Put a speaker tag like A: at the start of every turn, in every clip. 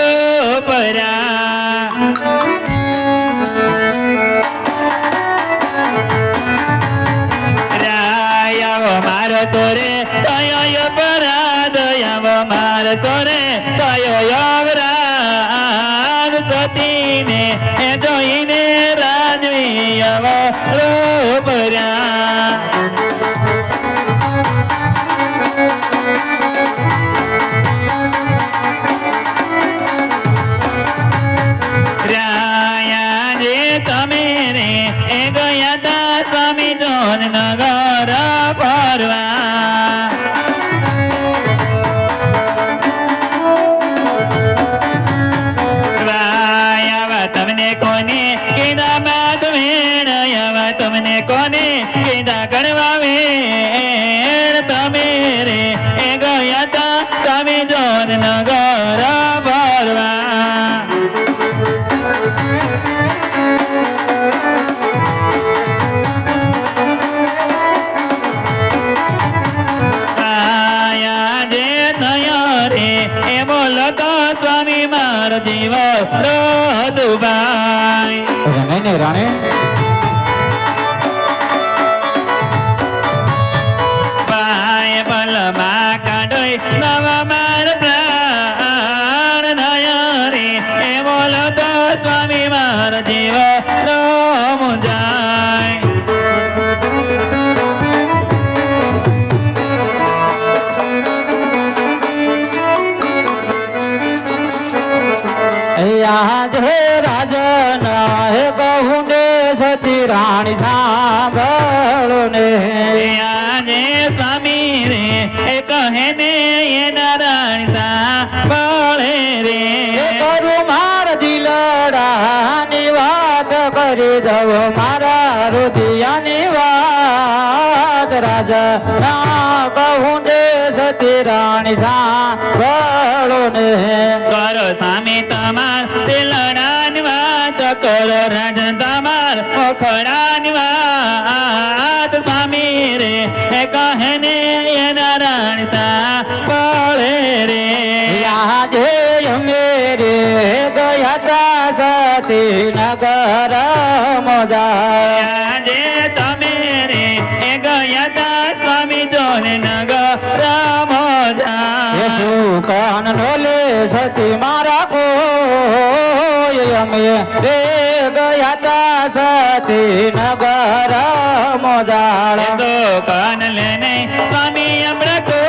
A: રૂપરા રાયાવો મારો તોરે તયો પરાદ આવો મારો તોરે તયો યવરાજ સતીને એ જોઈને રાજવી આવો રૂપરા નગર પરવા વાયાવા તમને કોને કીધા બાદ વેણાયાવા તમને કોને કીધા કરવા વેણ તમે રે એ ગયા તા સ્વામી જોન નગર પરવા સ્વામી મારો જીવ દુબાઈ
B: નહીં રાણે
A: ભાઈ બલમાં કાઢોય નવા માર પ્રાણ નયા રે એ બોલો તો સ્વામી મારો જીવ મુજાય
B: आज हे राजन हे कहूने सती रानी सांभळो ने
A: આજે સ્વામી રે એ કહે ને એ નારાયણ સાંભળે રે
B: કરું માર દિલડાની વાત કરી દવ મારા રુધિયાની વાત રાજા કહુને સતી રાણી સાંભળો ને
A: કરો સ્વામી તમાર દિલડાની વાત કરો રાજન તમાર ઓખડાની વાત સ્વામી રે એ કહે ને એ નારાયણ સાંભળે રે
B: આજે મેરે ગયા તા સતી નગર મોજા
A: આજે તમે રે એ ગયા તા સ્વામી જોને નગર મોજા
B: કાન નોલે સતી મારા કો અમે રે ગયા તા સતી નગર મોજાળ
A: તો કાન લેને સ્વામી અમૃતો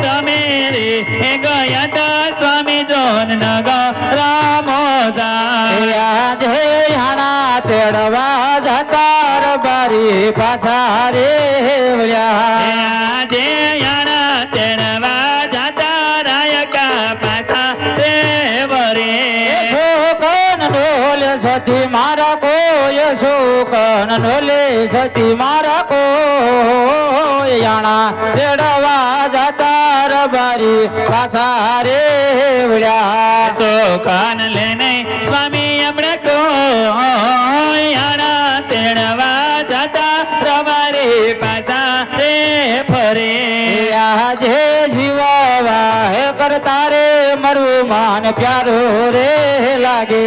A: તમે રે એ ગયા તા સ્વામી જોન નગર મોજા
B: આજે હાણા તેડવા જતા બારી પાછા રે
A: આજે યાણા તેડવા જાતા રાયકા પાછા રે વરે
B: શોકન ઢોલે સતી મારા કોઈ શોકન ઢોલે સતી મારા કોઈ યાણા તેડવા જતા બારી પાછા રે
A: તો કાન લેને સ્વામી અમણે કો યાણા તેડવા જાતા તમારે પાછા રે ફરે
B: આજે જીવાવા હે કરતા રે મારું માન પ્યારું રે લાગે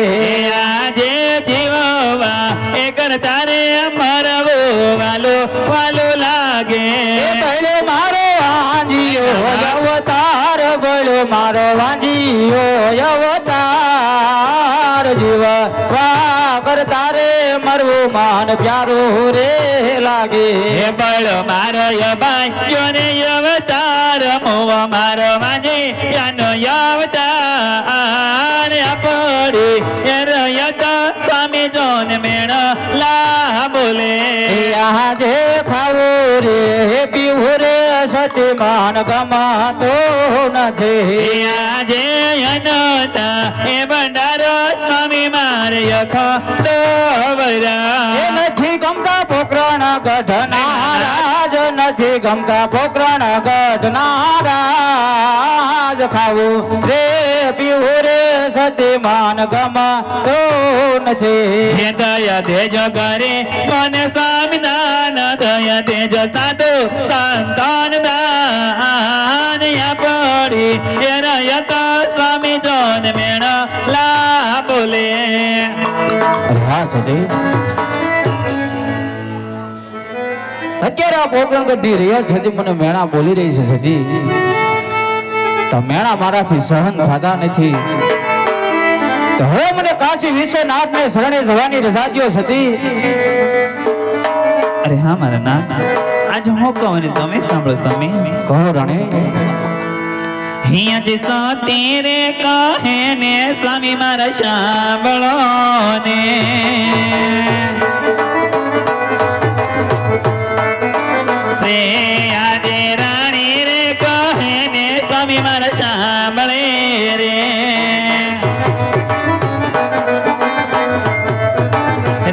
A: આજે જીવવા એ કરતા રે મરવો વાલો વાલો લાગે
B: બળ્યો મારો વાંજીયો અવતાર બળ્યો મારો વાંજીયો અવતાર જીવવા કરતા રે મારું માન પ્યારું રે લાગે
A: હે બળ મારો યબાઈ ને અવતાર મોવા મારો માજી યાનો અવતાર આપડી એ રયતા સ્વામી જોન મેણ લા બોલે
B: આજે ખાવું રે પીવું રે સતી માન ગમાતો નથી
A: આજે અનતા એ ભંડારો સ્વામી મારે યખા
B: એ નથી ગમતા પોકરણ ગઢના રાજ નથી ગમતા પોકરણ ગઢના રાજ ખાવું રે પીવું રે સતી માન ગમતો નથી
A: હે દયા દેજો કરે મને સ્વામિનારાયણ દયા દેજો સાધુ સંતાન દાન પડી એ રયતા સ્વામી જોન મેણા લા બોલે.
B: અરે હા સતી અત્યારે આ પ્રોગ્રામ કરી રહ્યા છતી મને મેણા બોલી રહી છે સતી. તો મેણા મારાથી સહન થતા નથી. તો હવે મને કાશી વિશ્વનાથ ને શરણે જવાની રજા દ્યો સતી.
A: અરે હા મારા નાથ, આજે હું કહું ને તમે સાંભળો સ્વામી.
B: કહો રાણી.
A: અહીંયા જે સો તેરે કહે ને સ્વામી મારા સાંભળો ને. રે આજે રાણી રે કહે ને સ્વામી મારા સાંભળે રે.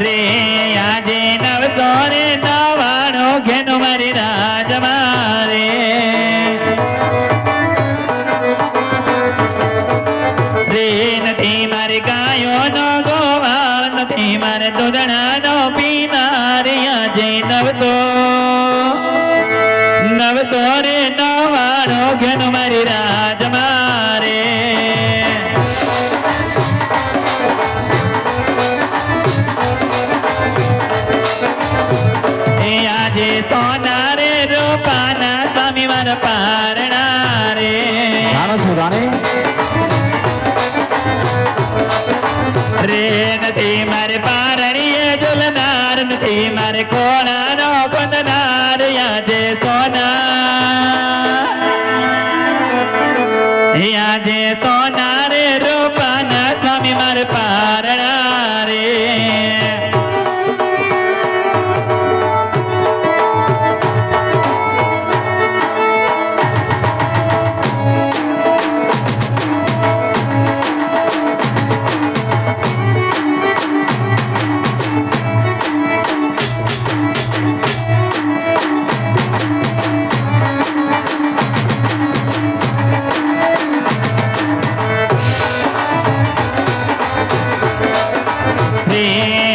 A: રે આજે 999 ઘેનું મારી રાજ મારે. રે નથી મારે ગાયોનો ગોવાળ, નથી મારે દૂધણાનો પીનાર. આજે 999 ઘેનું મારી રાજ મારે. એ આજે સોના રે રૂપાના સ્વામી મારા પારણા રે.
B: જાણો છો રાણી.
A: રે નથી મારે પારણીએ ઝૂલનાર, નથી મારે કોણાનો બંધનાર. આજે સોના, આજે સોના રે રૂપાના સ્વામી મારે પારણા રે.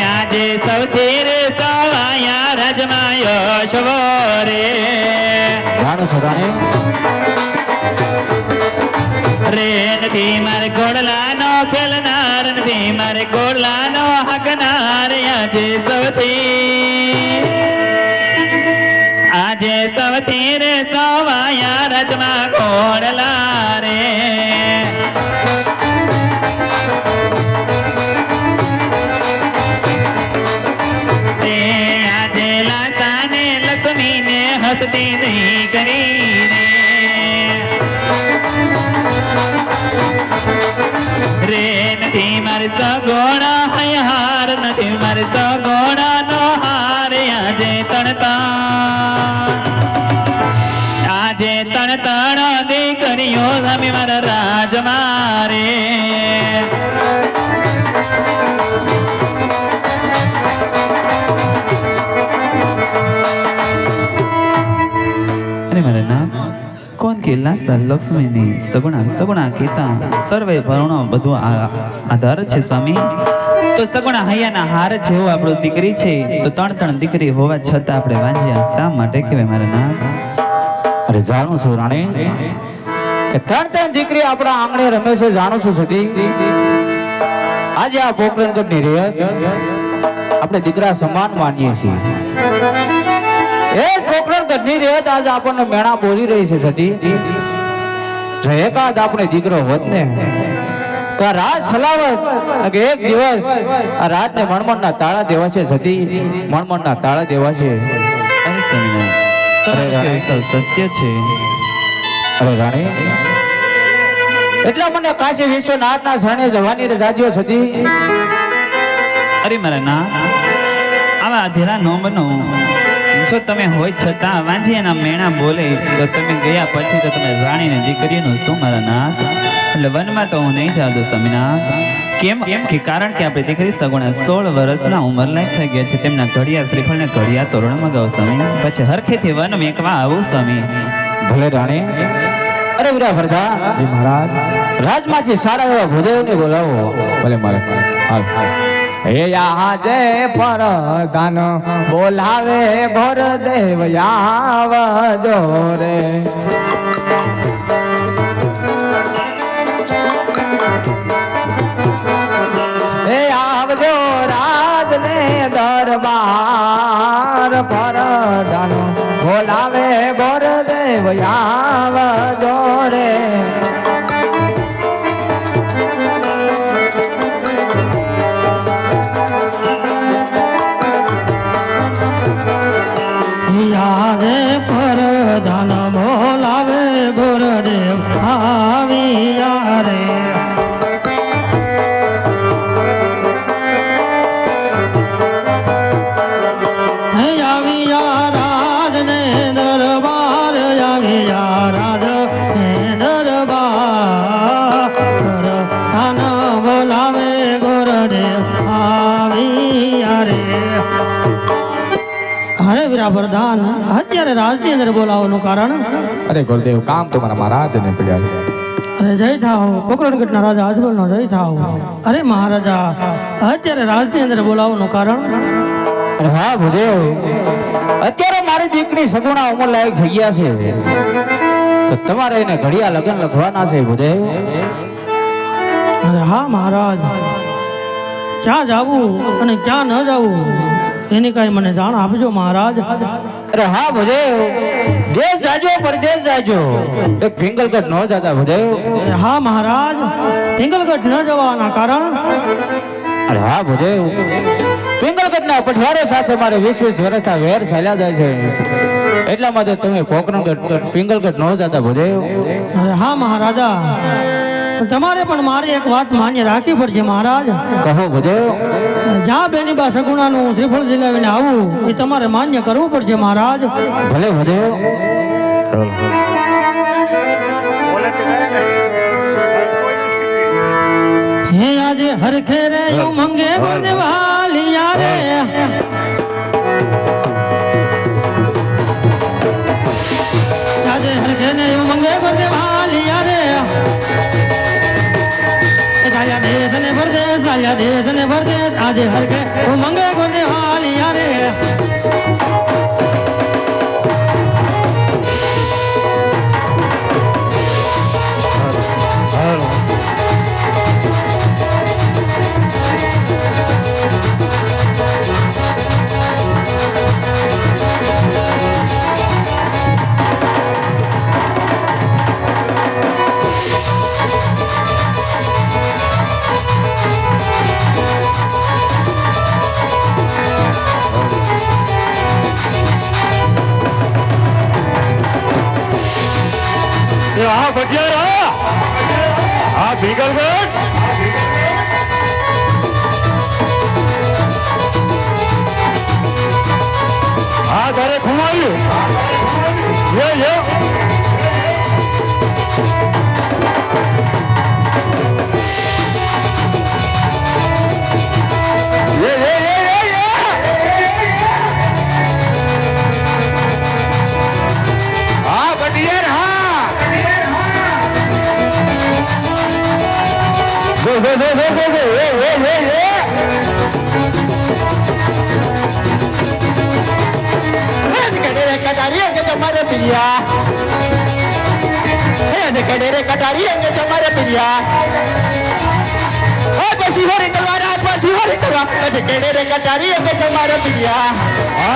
A: આજે સૌથી રે સવાયા રાજમાયો શવો રે.
B: જાણો છો રાણી.
A: રે નથી મારે ઘોડલાનો ખેલનાર, નથી મારે ઘોડલાનો હકનાર. આજે સૌથી રે સવાયા રાજમાં ઘોડલા રે. આજે લાતાને લક્ષ્મીને હસતી નહીં કરીને. રે નથી મારે સગોણા હાર, નથી મારે સગોણા નો હાર. આજે તણ દીકરીઓ સામે મારા રાજ મારે. અરે મારા નામ કોણ કેલા લક્ષ્મીની સગુણા કેતા સર્વે ભરણો બધું આધાર છે સ્વામી. તો સગુણા હૈયાના હાર જેવો આપણો દીકરી છે, તો ત્રણ દીકરી હોવા છતાં આપણે વાંજ્યા શા માટે કહેવાય મારા નામ?
B: અરે જાણું છું રાણી કે ત્રણ દીકરી આપણા આંગણે રમે છે. જાણું છું સતી. આજે આ પોકરણગઢની રેત આપણે દીકરા સમાન માનીએ છીએ. એ પોકરણગઢની રેત આજે આપણને મેણા બોલી રહી છે સતી. જો એકાદ આપણે દીકરો હોત ને તો આ રાજ સલાવત કે એક દિવસ આ રાજને મણમણના તાળા દેવા છે સતી. મણમણના તાળા દેવા છે.
A: અરે સ્વામિનારાયણ, સત્ય છે.
B: અરે રાણી એટલા મને કાશી વિશ્વનાથના શરણે જવાની રજા દ્યો છતી.
A: અરે મારા ના આવા અધેરા નો બનો. જો તમે હોય છતાં વાંજીયાના મેણા બોલે તો તમે ગયા પછી તો તમે રાણીને દીકરીનું શું મારા નાથ? એટલે વનમાં તો હું નહીં જાતો સ્વામિનાથ. કેમ કે કારણ કે આપણે દીકરી સગુણા 16 વર્ષના ઉંમર લાયક થઈ ગયા છે. તેમના ઘડિયા શ્રીફળને ઘડિયા તોરણ મગાવો સ્વામી, પછી હરખેથી વન મેકવા આવું સ્વામી.
B: ભલે રાણી. અરે વીરા ભરતા જી મહારાજ, રાજમાંથી સારા એવા ભૂદેવને બોલાવો. ભલે મહારાજ. હાલ
C: એ આજે પરદાન બોલાવે ભરદેવ આવજો રે. એ આવજો રાજ ને દરબાર પરદાનો બોલાવે ગોરદેવ આવજો રે
D: યારે પરધાન બોલાવે ગુરુદેવ આવ્યા રે હે આવ્યા રાજ ને દરબાર આવ્યા રાજ ને દરબાર પરધાન બોલાવે ગુરુદેવ આવ્યા રે અરે વીરા પ્રધાન અત્યારે રાજની અંદર બોલાવવાનું કારણ
C: અરે ગુરુદેવ કામ તો મારા મહારાજને પડ્યા છે
D: અરે જય થાવ પોકરણગઢના રાજા અજમલનો જય થાવ અરે મહારાજા અત્યારે રાજની અંદર બોલાવવાનું કારણ
B: અરે હા ભુદેવ, અત્યારે મારી દીકરી સગુણા ઉંમર લાયક થઈ ગયા છે તો તમારે એને ઘડિયા લગ્ન લખવાના છે ભુદેવ.
D: અરે હા મહારાજ, ક્યાં જાવું અને ક્યાં ન જાવું એની કાંઈ મને જાણ આપજો મહારાજ.
B: અરે હા ભુદેવ, દેશ જાજો પરદેશ જાજો, એક પિંગલગઢ ન જતા ભુદેવ.
D: અરે હા મહારાજ, પિંગલગઢ ન જવાના કારણ
B: અરે હા ભુદેવ, પિંગલગઢના પઠવાડે સાથે મારે 20 વર્ષના વેર ચાલ્યા જાય છે, એટલા માટે તમે પોકરણગઢ પિંગલગઢ ન જતા ભુદેવ.
D: અરે હા મહારાજા, પણ તમારે પણ મારી એક વાત માન્ય રાખવી પડશે મહારાજ.
B: કહો ભુદેવ.
D: જ્યાં બેની બા સગુણાનું શ્રીફળ દિલાવીને આવું એ તમારે માન્ય કરવું પડશે મહારાજ.
B: ભલે ભુદેવ.
D: હે આજે હરખે રે મંગે ગુણવાલિયા રે, આજે હરખે ને મંગે ગુણવાલિયા રે, સાયા દેશ ને પરદેશ, સાયા દેશ ને પરદેશ, આજે હરખે મંગે ગુણવાલિયા રે.
E: આ ભટિયારા, આ ભીગલગઢ, આ તારે ખુમાયું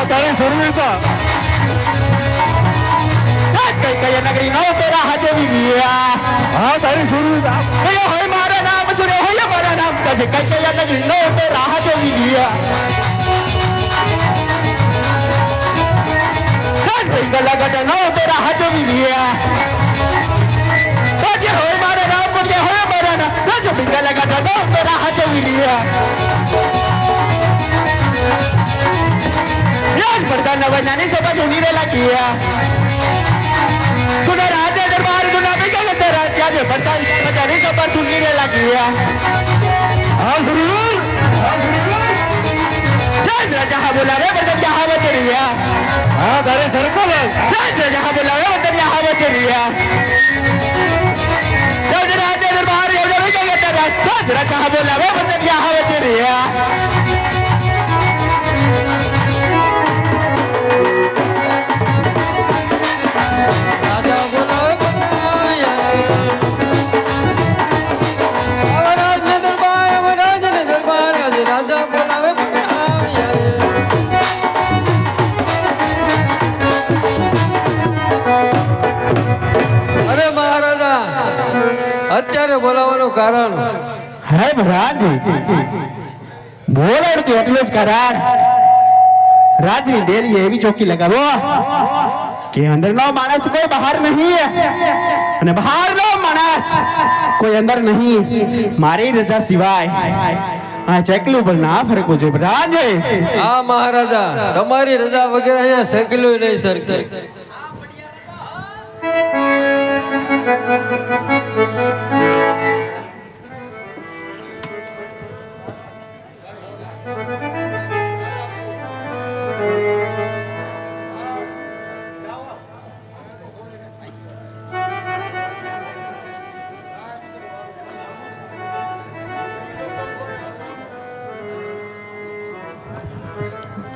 E: તારી શરૂઆત નગરી નો તેરા હાથે વિયા. હા તારી શરૂઆત હોય મારા નામ સુરે હોય મારા નામ કજે કઈ નગરી નો તેરા હાથે વિયા. ગલગટ નો તેરા હાથે વિયા. કજે હોય મારા નામ કજે હોય મારા નામ કજે ગલગટ નો તેરા હાથે વિયા. याद पड़ता नवनानी सभा सुनी रे लगिया सुना राजे दरबार सुना भी क्या करते राजा जे पड़ता नवनानी सभा सुनी रे लगिया. हाँ सुनिए जज राजा बुलावे मतलब यहाँ बचरिया. हाँ तारे सरपल जज राजा बुलावे मतलब यहाँ बचरिया. जज राजे दरबार ये भी क्या करते जज राजा बुलावे मतलब यहाँ बचरिया. હે ભગવાનજી બોલાડતું એટલું જ કરાર રાજની ડેલી એવી ચોકી લગાવો કે અંદરનો માણસ કોઈ બહાર નહીં અને બહારનો માણસ કોઈ અંદર નહીં મારી રજા સિવાય આ ચેકલું પણ ના ફરકવું જોઈએ ભગવાનજી
F: હા મહારાજા તમારી રજા વગેરે અહીંયા સેકલું નહીં સરકાર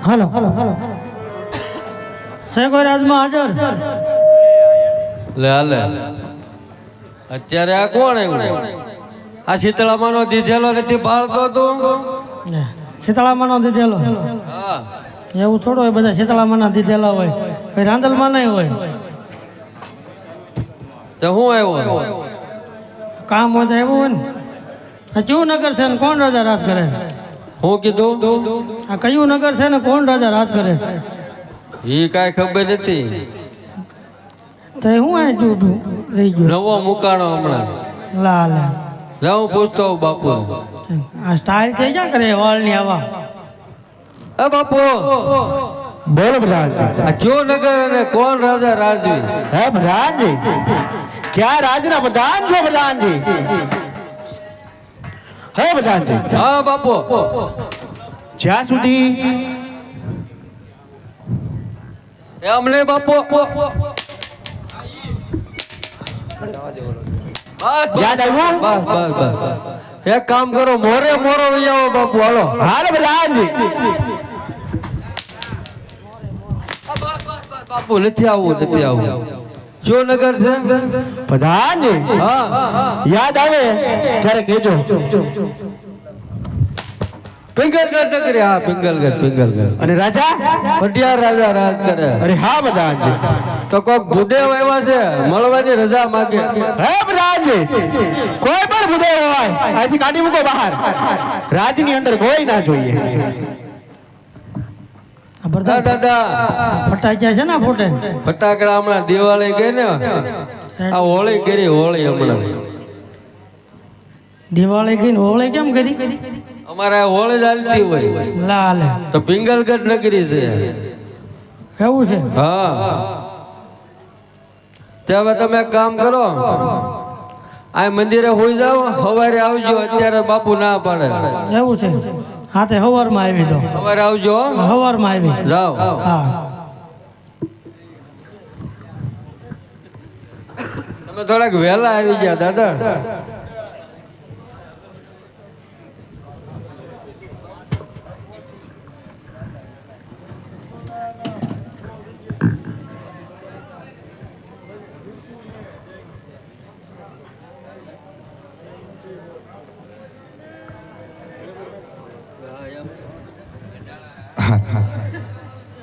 D: હાલો છે કોઈ રાજમાં હાજર
F: લે હાલે અત્યારે આ કોણ આવ્યું આ શીતળામાનો દીધેલો નથી પાળતો તું
D: શીતળામાનો દીધેલો
F: હા
D: એવું થોડું હોય, બધા શીતળામાના દીધેલા હોય, કોઈ રાંદલમાં નહીં હોય.
F: તો હું આવ્યો
D: કામ હોય તો એવું હોય ને. આ કયું નગર છે ને કોણ રાજા રાજ કરે છે?
F: હું કીધું
D: આ કયું નગર છે ને કોણ રાજા રાજ કરે છે?
F: એ કાંઈ ખબર નથી
D: તો હું આ રહી ગયો
F: નવો મુકાણો હમણાં
D: લા લા
F: લે હું પૂછતો હોઉં બાપુ
D: આ સ્ટાઇલ છે ક્યાં કરે વાળની આવા?
F: એ બાપુ
E: બોલો ભગવાનજી
F: આ કયો નગર અને કોણ રાજા રાજવી
E: હે ભગવાનજી ક્યાં રાજના પ્રધાન છો ભગવાનજી? હે ભગવાનજી
F: હા બાપુ
E: જ્યાં સુધી
F: એમ નહીં બાપુ
E: યાદ આવ્યું?
F: બસ એક કામ કરો મોરે મોરો લઈ આવો બાપુ હાલો
E: હાલ ભગવાનજી
F: બાપુ નથી આવવું જો નગર છે
E: પ્રધાનજી
F: હા
E: યાદ આવે ત્યારે કહેજો.
F: પિંગલગઢ નગરી હા પિંગલગઢ
E: અને રાજા
F: પટિયાર રાજા રાજ કરે
E: અરે હા પ્રધાનજી
F: તો કોક ભૂદેવ આવ્યા છે મળવાની રજા માંગે
E: હે પ્રધાનજી કોઈ પણ ભૂદેવ હોય અહીંથી કાઢી મૂકો બહાર. રાજની અંદર કોઈ ના જોઈએ.
D: આ બધા
F: દાદા
D: ફટાક્યા છે ને આ ફોટે
F: ફટાકડા હમણાં દિવાળી ગઈ ને આ હોળી કરી હોળી હમણાં
D: દિવાળી ગઈ ને હોળી કેમ કરી?
F: અમારે આ હોળી ચાલતી હોય
D: લા લે
F: તો પિંગલગઢ નગરી છે
D: એવું છે?
F: હા તે હવે તમે એક કામ કરો આ મંદિરે હોઈ જાઓ સવારે આવજો અત્યારે બાપુ ના પાડે
D: એવું છે? હા તે હવારમાં આવી દો,
F: સવારે આવજો હો.
D: હવારમાં આવી
F: જાઓ
D: હા.
F: તમે થોડાક વહેલા આવી ગયા દાદા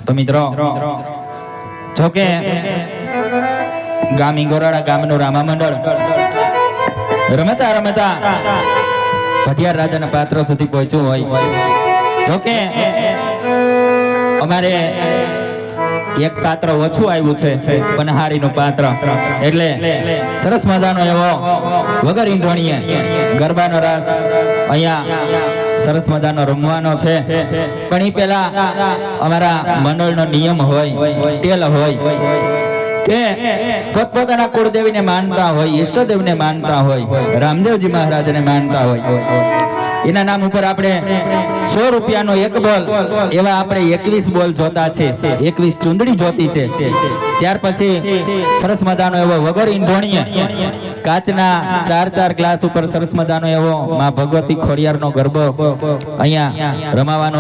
A: તો મિત્રો જોકે ગામી ગોરાડા ગામનું રામા મંડળ રમતા રમતા ભટિયાર રાજાના પાત્ર સુધી પહોંચ્યું હોય. જોકે અમારે એક પાત્ર ઓછું આવ્યું છે પનહારીનું પાત્ર એટલે સરસ મજાનો એવો વગર ઈંધણીએ ગરબાનો રાસ અહીંયા સરસ મજાનો રમવાનો છે. પણ એ પેલા અમારા મંડળનો નિયમ હોય ટેલ હોય કે પોતપોતાના કુળદેવીને માનતા હોય, ઈષ્ટદેવને માનતા હોય, રામદેવજી મહારાજને માનતા હોય, એના નામ ઉપર આપણે 100 રૂપિયાનો એક બોલ એવા આપણે 21 બોલ જોતા છે, 21 ચુંદડી જોતી છે. ત્યાર પછી સરસ મજાનો એવો વગર ઈંધણીએ કાચના 4 ગ્લાસ ઉપર સરસ મજાનો એવો માં ભગવતી ખોડિયારનો ગરબો અહીંયા રમાવાનો